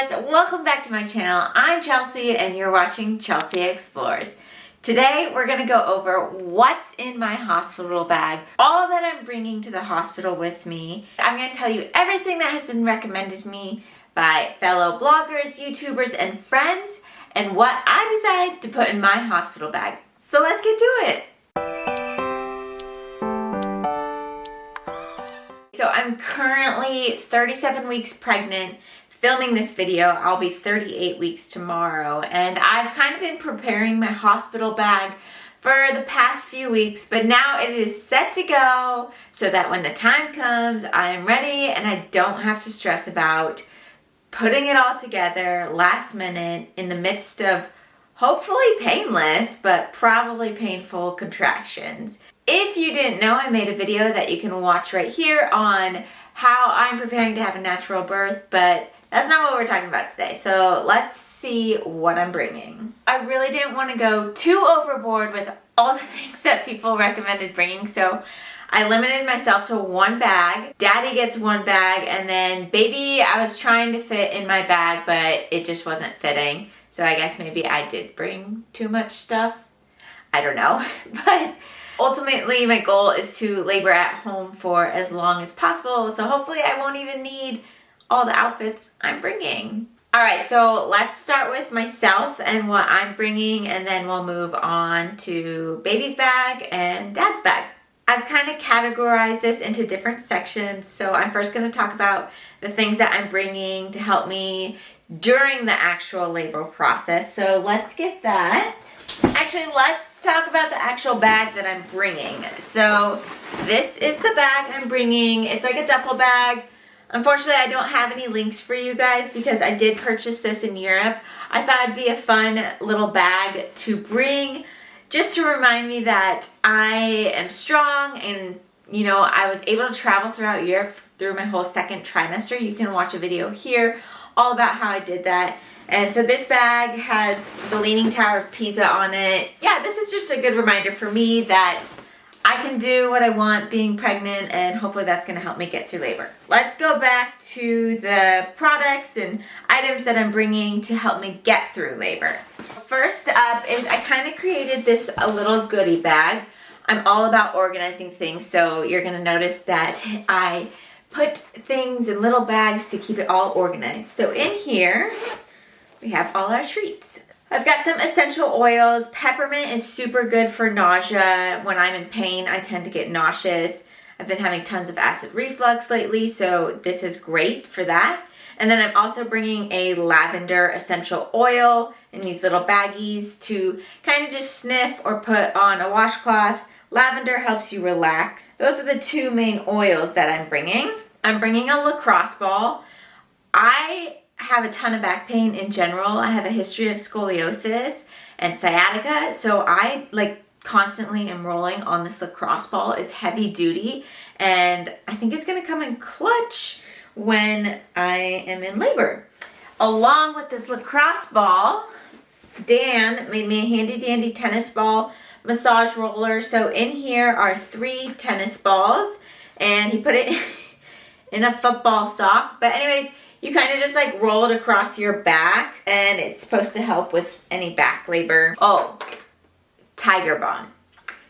Explorers, welcome back to my channel. I'm Chelsea and you're watching Chelsea Explores. Today we're going to go over what's in my hospital bag, all that I'm bringing to the hospital with me. I'm going to tell you everything that has been recommended to me by fellow bloggers, YouTubers, and friends, and what I decided to put in my hospital bag. So let's get to it. So I'm currently 37 weeks pregnant. Filming this video, I'll be 38 weeks tomorrow, and I've kind of been preparing my hospital bag for the past few weeks, but now it is set to go so that when the time comes, I am ready and I don't have to stress about putting it all together last minute in the midst of hopefully painless, but probably painful contractions. If you didn't know, I made a video that you can watch right here on how I'm preparing to have a natural birth, but that's not what we're talking about today. So let's see what I'm bringing. I really didn't want to go too overboard with all the things that people recommended bringing, so I limited myself to one bag. Daddy gets one bag, and then baby I was trying to fit in my bag, but it just wasn't fitting. So I guess maybe I did bring too much stuff. I don't know. But ultimately my goal is to labor at home for as long as possible. So hopefully I won't even need all the outfits I'm bringing. All right, so let's start with myself and what I'm bringing, and then we'll move on to baby's bag and dad's bag. I've kind of categorized this into different sections. So I'm first going to talk about the things that I'm bringing to help me during the actual labor process. So let's get that. Actually, let's talk about the actual bag that I'm bringing. So this is the bag I'm bringing. It's like a duffel bag. Unfortunately, I don't have any links for you guys because I did purchase this in Europe. I thought it'd be a fun little bag to bring just to remind me that I am strong, and you know, I was able to travel throughout Europe through my whole second trimester. You can watch a video here all about how I did that. And so this bag has the Leaning Tower of Pisa on it. Yeah, this is just a good reminder for me that I can do what I want being pregnant, and hopefully that's going to help me get through labor. Let's go back to the products and items that I'm bringing to help me get through labor. First up is I kind of created this a little goodie bag. I'm all about organizing things, so you're going to notice that I put things in little bags to keep it all organized. So in here, we have all our treats. I've got some essential oils. Peppermint is super good for nausea. When I'm in pain, I tend to get nauseous. I've been having tons of acid reflux lately, so this is great for that. And then I'm also bringing a lavender essential oil in these little baggies to kind of just sniff or put on a washcloth. Lavender helps you relax. Those are the two main oils that I'm bringing. I'm bringing a lacrosse ball. I have a ton of back pain in general. I have a history of scoliosis and sciatica, so I constantly am rolling on this lacrosse ball. It's heavy duty, and I think it's gonna come in clutch when I am in labor. Along with this lacrosse ball, Dan made me a handy dandy tennis ball massage roller. So in here are 3 tennis balls, and he put it in a football sock. But anyways, you kind of just roll it across your back, and it's supposed to help with any back labor. Oh, Tiger Balm.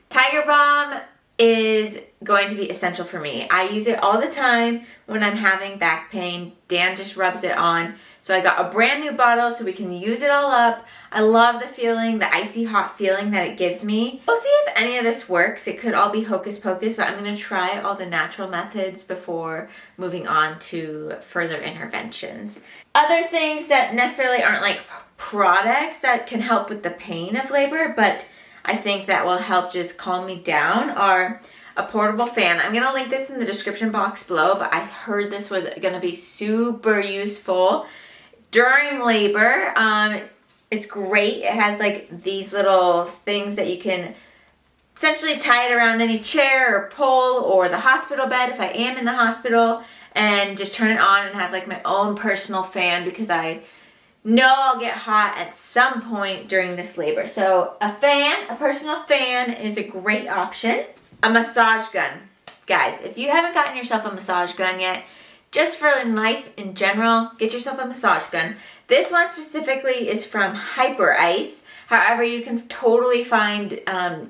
Tiger Balm is going to be essential for me. I use it all the time when I'm having back pain. Dan just rubs it on. So I got a brand new bottle so we can use it all up. I love the feeling, the icy hot feeling that it gives me. We'll see if any of this works. It could all be hocus pocus, but I'm gonna try all the natural methods before moving on to further interventions. Other things that necessarily aren't products that can help with the pain of labor, but I think that will help just calm me down, are a portable fan. I'm gonna link this in the description box below, but I heard this was gonna be super useful during labor. It's great. It has these little things that you can essentially tie it around any chair or pole or the hospital bed if I am in the hospital, and just turn it on and have my own personal fan, because I know I'll get hot at some point during this labor. So a personal fan is a great option. A massage gun. Guys, if you haven't gotten yourself a massage gun yet, just for in life in general, get yourself a massage gun. This one specifically is from Hyper Ice. However, you can totally find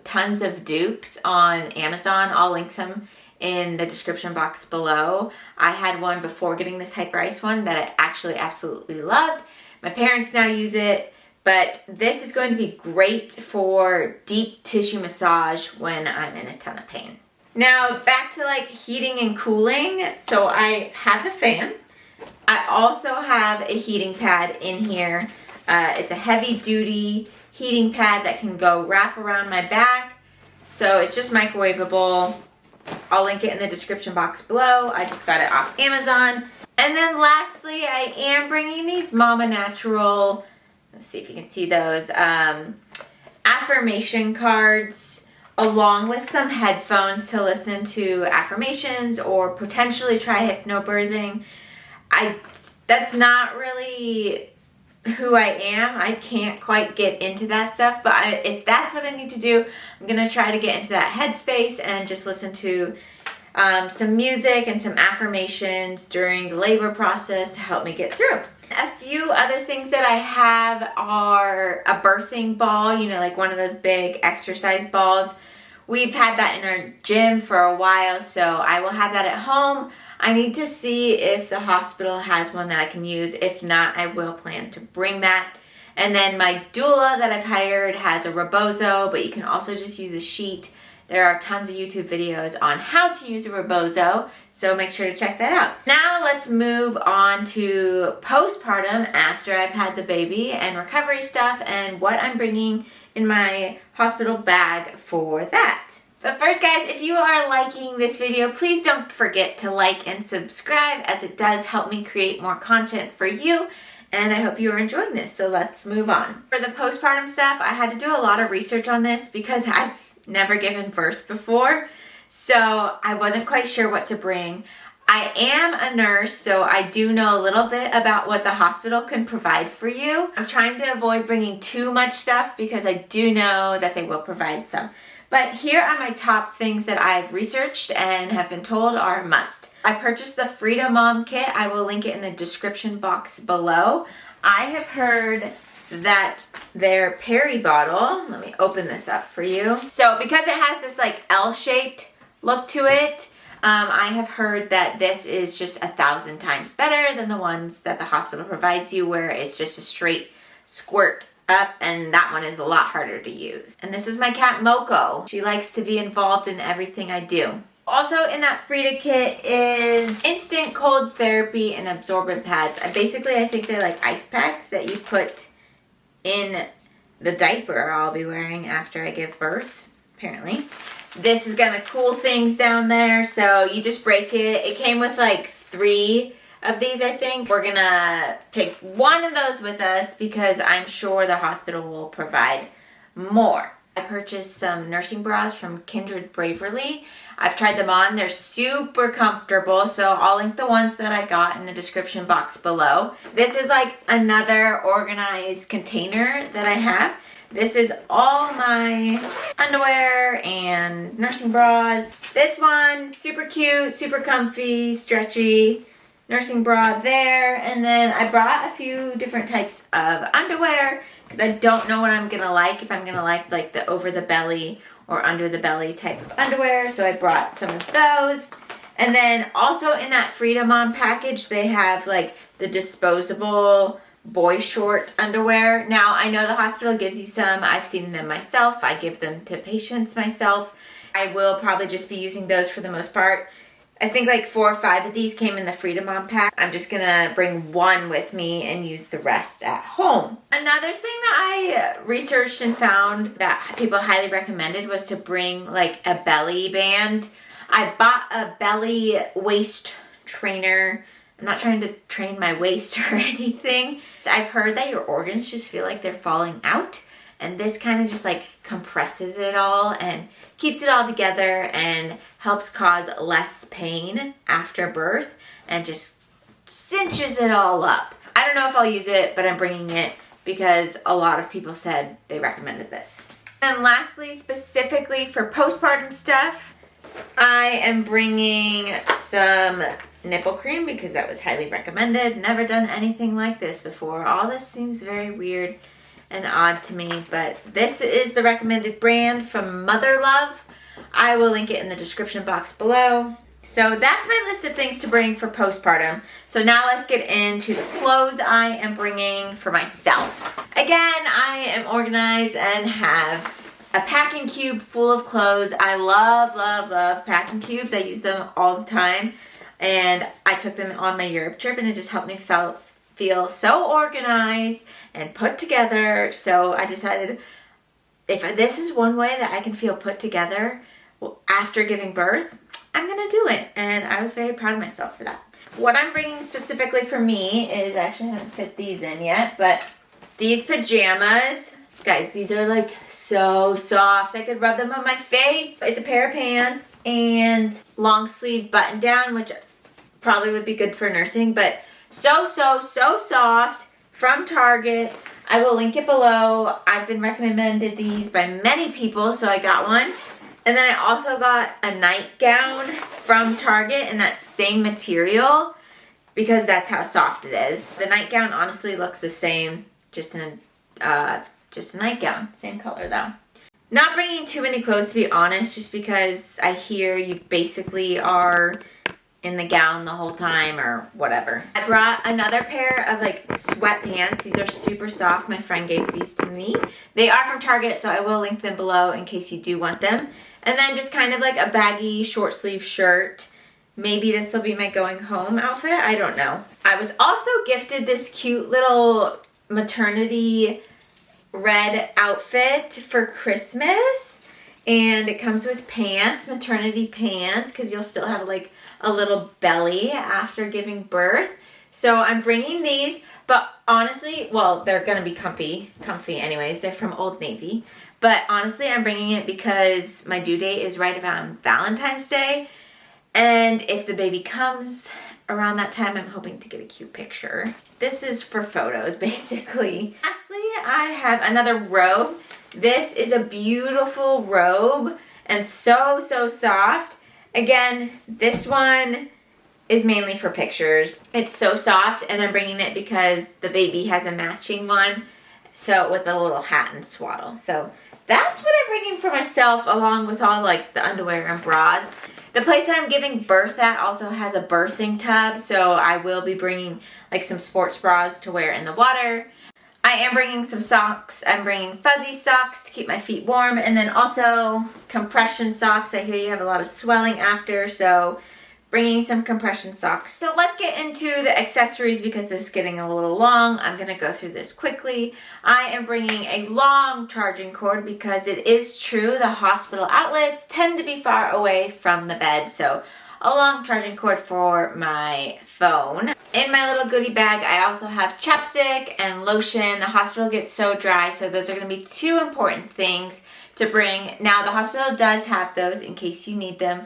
tons of dupes on Amazon. I'll link some in the description box below. I had one before getting this Hyper Ice one that I actually absolutely loved. My parents now use it, but this is going to be great for deep tissue massage when I'm in a ton of pain. Now back to like heating and cooling. So I have the fan. I also have a heating pad in here. It's a heavy duty heating pad that can go wrap around my back. So it's just microwavable. I'll link it in the description box below. I just got it off Amazon. And then lastly, I am bringing these Mama Natural, let's see if you can see those, affirmation cards, along with some headphones to listen to affirmations or potentially try hypnobirthing. That's not really who I am. I can't quite get into that stuff, but if that's what I need to do, I'm gonna try to get into that headspace and just listen to some music and some affirmations during the labor process to help me get through. A few other things that I have are a birthing ball, you know, like one of those big exercise balls. We've had that in our gym for a while, so I will have that at home. I need to see if the hospital has one that I can use. If not, I will plan to bring that. And then my doula that I've hired has a rebozo, but you can also just use a sheet. There are tons of YouTube videos on how to use a rebozo, so make sure to check that out. Now let's move on to postpartum after I've had the baby and recovery stuff and what I'm bringing in my hospital bag for that. But first guys, if you are liking this video, please don't forget to like and subscribe, as it does help me create more content for you. And I hope you are enjoying this, so let's move on. For the postpartum stuff, I had to do a lot of research on this because I've never given birth before, so I wasn't quite sure what to bring. I am a nurse, so I do know a little bit about what the hospital can provide for you. I'm trying to avoid bringing too much stuff because I do know that they will provide some. But here are my top things that I've researched and have been told are a must. I purchased the Freedom Mom kit. I will link it in the description box below. I have heard that their Peri bottle, let me open this up for you. So because it has this like L-shaped look to it, I have heard that this is just 1,000 times better than the ones that the hospital provides you, where it's just a straight squirt up, and that one is a lot harder to use. And this is my cat Moko. She likes to be involved in everything I do. Also in that Frida kit is instant cold therapy and absorbent pads. I think they're like ice packs that you put in the diaper I'll be wearing after I give birth, apparently. This is gonna cool things down there, so you just break it. It came with like 3 of these, I think. We're gonna take one of those with us because I'm sure the hospital will provide more. I purchased some nursing bras from Kindred Braverly. I've tried them on. They're super comfortable, so I'll link the ones that I got in the description box below. This is like another organized container that I have. This is all my underwear and nursing bras. This one, super cute, super comfy, stretchy nursing bra there. And then I brought a few different types of underwear because I don't know what I'm gonna like, if I'm gonna like the over the belly or under the belly type of underwear. So I brought some of those. And then also in that Freedom Mom package, they have like the disposable boy short underwear. Now I know the hospital gives you some. I've seen them myself. I give them to patients myself. I will probably just be using those for the most part. I think like 4 or 5 of these came in the Freedom Mom pack. I'm just gonna bring one with me and use the rest at home. Another thing that I researched and found that people highly recommended was to bring like a belly band. I bought a belly waist trainer. I'm not trying to train my waist or anything. I've heard that your organs just feel like they're falling out, and this kind of just like compresses it all and keeps it all together and helps cause less pain after birth and just cinches it all up. I don't know if I'll use it, but I'm bringing it because a lot of people said they recommended this. And lastly, specifically for postpartum stuff, I am bringing some nipple cream because that was highly recommended. Never done anything like this before. All this seems very weird and odd to me, but this is the recommended brand from Mother Love. I will link it in the description box below. So that's my list of things to bring for postpartum. So now let's get into the clothes I am bringing for myself. Again, I am organized and have a packing cube full of clothes. I love, love, love packing cubes. I use them all the time. And I took them on my Europe trip and it just helped me feel so organized and put together. So I decided if this is one way that I can feel put together after giving birth, I'm gonna do it. And I was very proud of myself for that. What I'm bringing specifically for me is, I actually haven't fit these in yet, but these pajamas, guys, these are like so soft. I could rub them on my face. It's a pair of pants and long sleeve button down, which probably would be good for nursing, but so soft from Target. I will link it below. I've been recommended these by many people, so I got one. And then I also got a nightgown from Target in that same material because that's how soft it is. The nightgown honestly looks the same, just a nightgown. Same color though. Not bringing too many clothes to be honest, just because I hear you basically are in the gown the whole time or whatever. I brought another pair of like sweatpants. These are super soft. My friend gave these to me. They are from Target, so I will link them below in case you do want them. And then just kind of like a baggy short sleeve shirt. Maybe this will be my going home outfit. I don't know. I was also gifted this cute little maternity red outfit for Christmas. And it comes with pants, maternity pants, because you'll still have like a little belly after giving birth. So I'm bringing these, but honestly, well, they're gonna be comfy anyways. They're from Old Navy. But honestly, I'm bringing it because my due date is right around Valentine's Day. And if the baby comes around that time, I'm hoping to get a cute picture. This is for photos, basically. Lastly, I have another robe. This is a beautiful robe and so soft. Again, this one is mainly for pictures. It's so soft, and I'm bringing it because the baby has a matching one, so with a little hat and swaddle. So that's what I'm bringing for myself, along with all like the underwear and bras. The place I'm giving birth at also has a birthing tub, so I will be bringing like some sports bras to wear in the water. I am bringing some socks. I'm bringing fuzzy socks to keep my feet warm, and then also compression socks. I hear you have a lot of swelling after, so bringing some compression socks. So let's get into the accessories because this is getting a little long. I'm gonna go through this quickly. I am bringing a long charging cord because it is true the hospital outlets tend to be far away from the bed, so a long charging cord for my phone. In my little goodie bag, I also have chapstick and lotion. The hospital gets so dry, so those are going to be two important things to bring. Now, the hospital does have those in case you need them,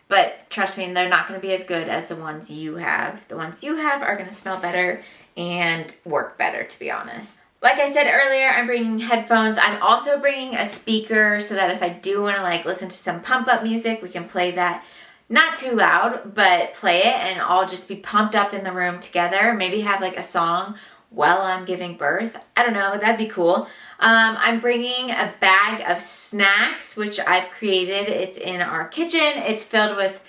but trust me, they're not going to be as good as the ones you have. The ones you have are going to smell better and work better, to be honest. Like I said earlier, I'm bringing headphones. I'm also bringing a speaker so that if I do want to like listen to some pump up music, we can play that. Not too loud, but play it and all just be pumped up in the room together. Maybe have like a song while I'm giving birth. I don't know, that'd be cool. I'm bringing a bag of snacks, which I've created. It's in our kitchen. It's filled with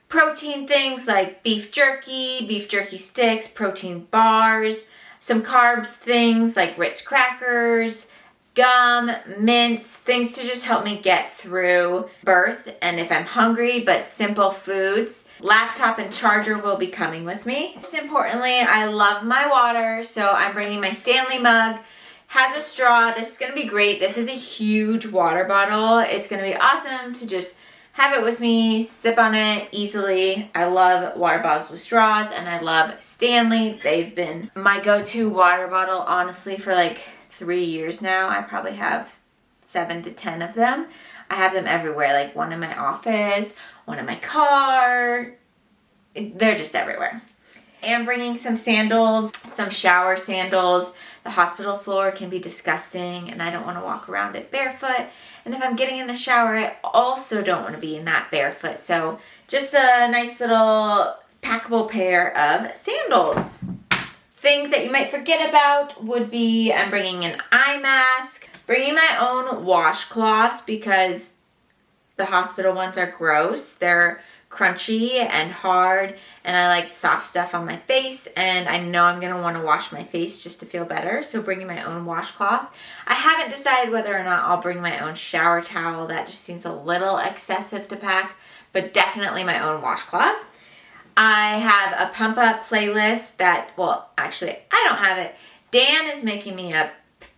protein things like beef jerky sticks, protein bars, some carbs things like Ritz crackers, gum, mints, things to just help me get through birth and if I'm hungry, but simple foods. Laptop and charger will be coming with me. Most importantly, I love my water, so I'm bringing my Stanley mug. Has a straw. This is going to be great. This is a huge water bottle. It's going to be awesome to just have it with me, sip on it easily. I love water bottles with straws, and I love Stanley. They've been my go-to water bottle, honestly, for like 3 years now. I probably have 7 to 10 of them. I have them everywhere, like one in my office, one in my car. They're just everywhere. I am bringing some sandals, some shower sandals. The hospital floor can be disgusting and I don't want to walk around it barefoot. And if I'm getting in the shower, I also don't want to be in that barefoot. So just a nice little packable pair of sandals. Things that you might forget about would be I'm bringing an eye mask, bringing my own washcloths because the hospital ones are gross. They're crunchy and hard, and I like soft stuff on my face, and I know I'm gonna want to wash my face just to feel better, so bringing my own washcloth. I haven't decided whether or not I'll bring my own shower towel. That just seems a little excessive to pack, but definitely my own washcloth. I have a pump up playlist that, well, actually I don't have it. Dan is making me a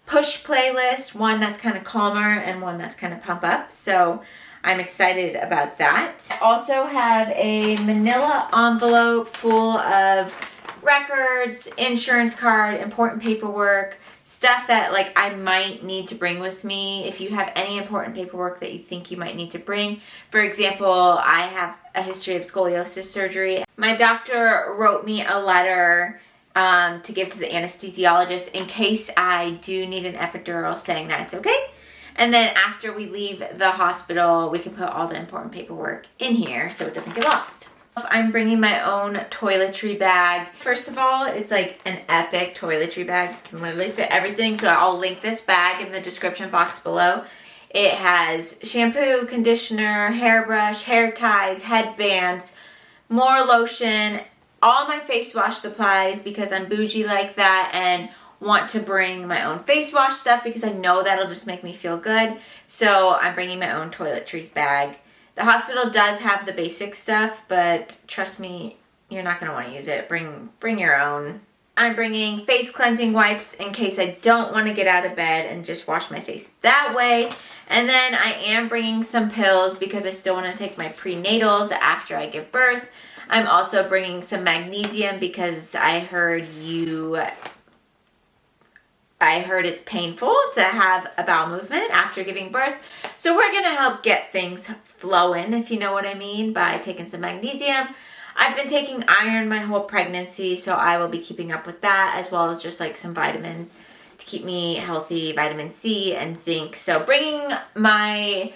push playlist, one that's kind of calmer and one that's kind of pump up, so I'm excited about that. I also have a manila envelope full of records, insurance card, important paperwork, stuff that like I might need to bring with me. If you have any important paperwork that you think you might need to bring. For example, I have a history of scoliosis surgery. My doctor wrote me a letter to give to the anesthesiologist in case I do need an epidural, saying that it's okay. And then after we leave the hospital, we can put all the important paperwork in here so it doesn't get lost. I'm bringing my own toiletry bag. First of all, it's like an epic toiletry bag. It can literally fit everything, so I'll link this bag in the description box below. It has shampoo, conditioner, hairbrush, hair ties, headbands, more lotion, all my face wash supplies because I'm bougie like that and want to bring my own face wash stuff because I know that'll just make me feel good. So I'm bringing my own toiletries bag. The hospital does have the basic stuff, but trust me, you're not going to want to use it. Bring your own. I'm bringing face cleansing wipes in case I don't want to get out of bed and just wash my face that way. And then I am bringing some pills because I still want to take my prenatals after I give birth. I'm also bringing some magnesium because I heard it's painful to have a bowel movement after giving birth. So we're gonna help get things flowing, if you know what I mean, by taking some magnesium. I've been taking iron my whole pregnancy, so I will be keeping up with that, as well as just like some vitamins to keep me healthy, vitamin C and zinc. So bringing my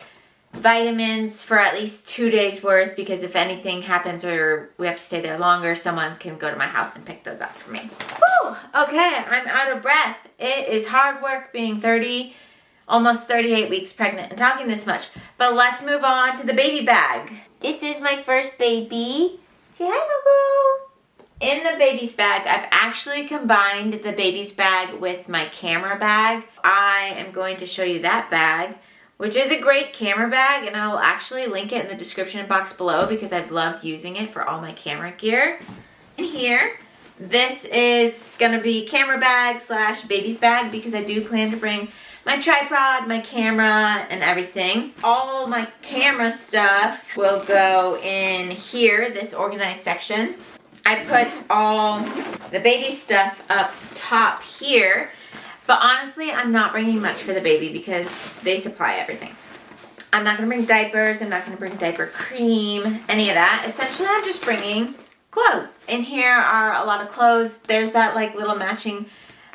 vitamins for at least 2 days worth, because if anything happens or we have to stay there longer, someone can go to my house and pick those up for me. Woo! Okay, I'm out of breath. It is hard work being almost 38 weeks pregnant and talking this much. But let's move on to the baby bag. This is my first baby. Say hi, Mogo. In the baby's bag, I've actually combined the baby's bag with my camera bag. I am going to show you that bag, which is a great camera bag, and I'll actually link it in the description box below because I've loved using it for all my camera gear. In here, this is gonna be camera bag / baby's bag because I do plan to bring my tripod, my camera, and everything. All my camera stuff will go in here, this organized section. I put all the baby stuff up top here. But honestly, I'm not bringing much for the baby because they supply everything. I'm not going to bring diapers. I'm not going to bring diaper cream, any of that. Essentially, I'm just bringing clothes. In here are a lot of clothes. There's that like little matching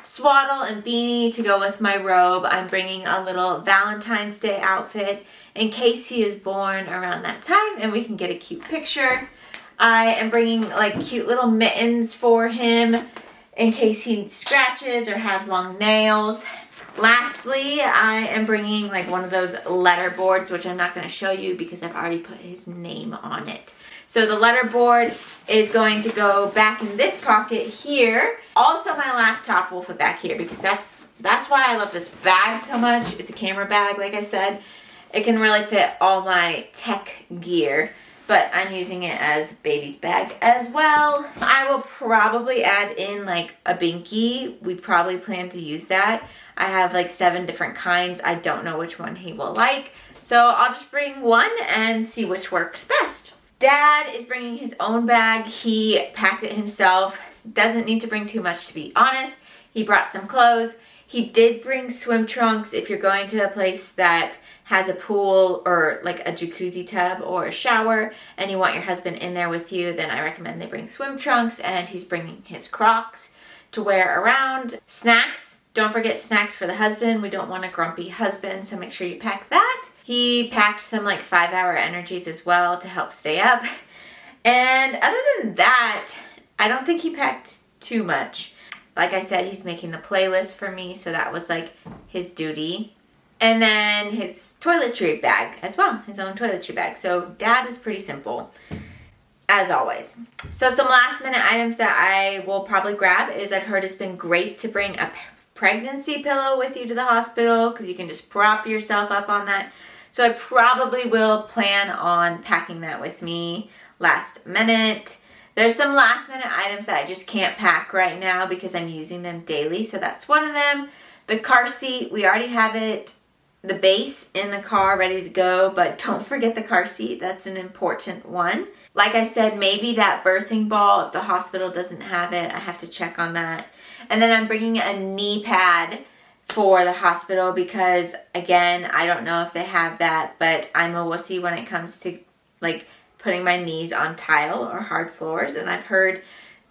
swaddle and beanie to go with my robe. I'm bringing a little Valentine's Day outfit in case he is born around that time and we can get a cute picture. I am bringing like cute little mittens for him in case he scratches or has long nails. Lastly, I am bringing like one of those letter boards, which I'm not going to show you because I've already put his name on it. So the letter board is going to go back in this pocket here. Also, my laptop will fit back here because that's why I love this bag so much. It's a camera bag, like I said. It can really fit all my tech gear, but I'm using it as baby's bag as well. I will probably add in like a binky. We probably plan to use that. I have like 7 different kinds. I don't know which one he will like. So I'll just bring one and see which works best. Dad is bringing his own bag. He packed it himself. Doesn't need to bring too much, to be honest. He brought some clothes. He did bring swim trunks. If you're going to a place that has a pool or like a jacuzzi tub or a shower and you want your husband in there with you, then I recommend they bring swim trunks, and he's bringing his Crocs to wear around. Snacks. Don't forget snacks for the husband. We don't want a grumpy husband, so make sure you pack that. He packed some like 5-hour energies as well to help stay up. And other than that, I don't think he packed too much. Like I said, he's making the playlist for me, so that was like his duty. And then his toiletry bag as well, his own toiletry bag. So Dad is pretty simple, as always. So some last minute items that I will probably grab is, I've heard it's been great to bring a pregnancy pillow with you to the hospital because you can just prop yourself up on that. So I probably will plan on packing that with me last minute. There's some last minute items that I just can't pack right now because I'm using them daily. So that's one of them. The car seat, we already have it, the base in the car ready to go, but don't forget the car seat. That's an important one. Like I said, maybe that birthing ball, if the hospital doesn't have it, I have to check on that. And then I'm bringing a knee pad for the hospital because, again, I don't know if they have that, but I'm a wussy when it comes to like putting my knees on tile or hard floors. And I've heard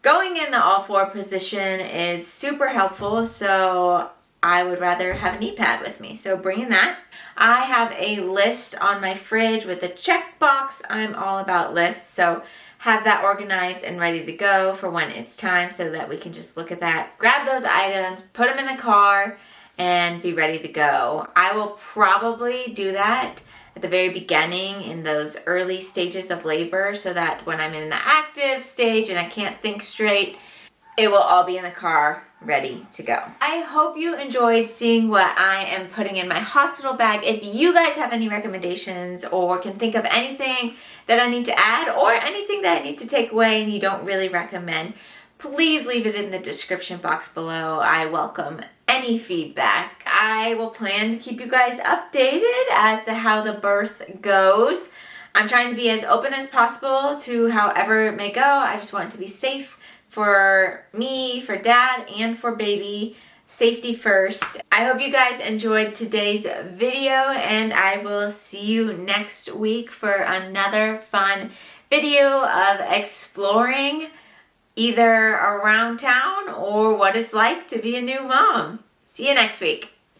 going in the all-four position is super helpful, so I would rather have a knee pad with me. So bringing that. I have a list on my fridge with a checkbox. I'm all about lists, so have that organized and ready to go for when it's time so that we can just look at that, grab those items, put them in the car, and be ready to go. I will probably do that at the very beginning in those early stages of labor so that when I'm in the active stage and I can't think straight, it will all be in the car ready to go. I hope you enjoyed seeing what I am putting in my hospital bag. If you guys have any recommendations or can think of anything that I need to add or anything that I need to take away and you don't really recommend, please leave it in the description box below. I welcome any feedback. I will plan to keep you guys updated as to how the birth goes. I'm trying to be as open as possible to however it may go. I just want it to be safe for me, for Dad, and for baby. Safety first. I hope you guys enjoyed today's video, and I will see you next week for another fun video of exploring either around town or what it's like to be a new mom. See you next week.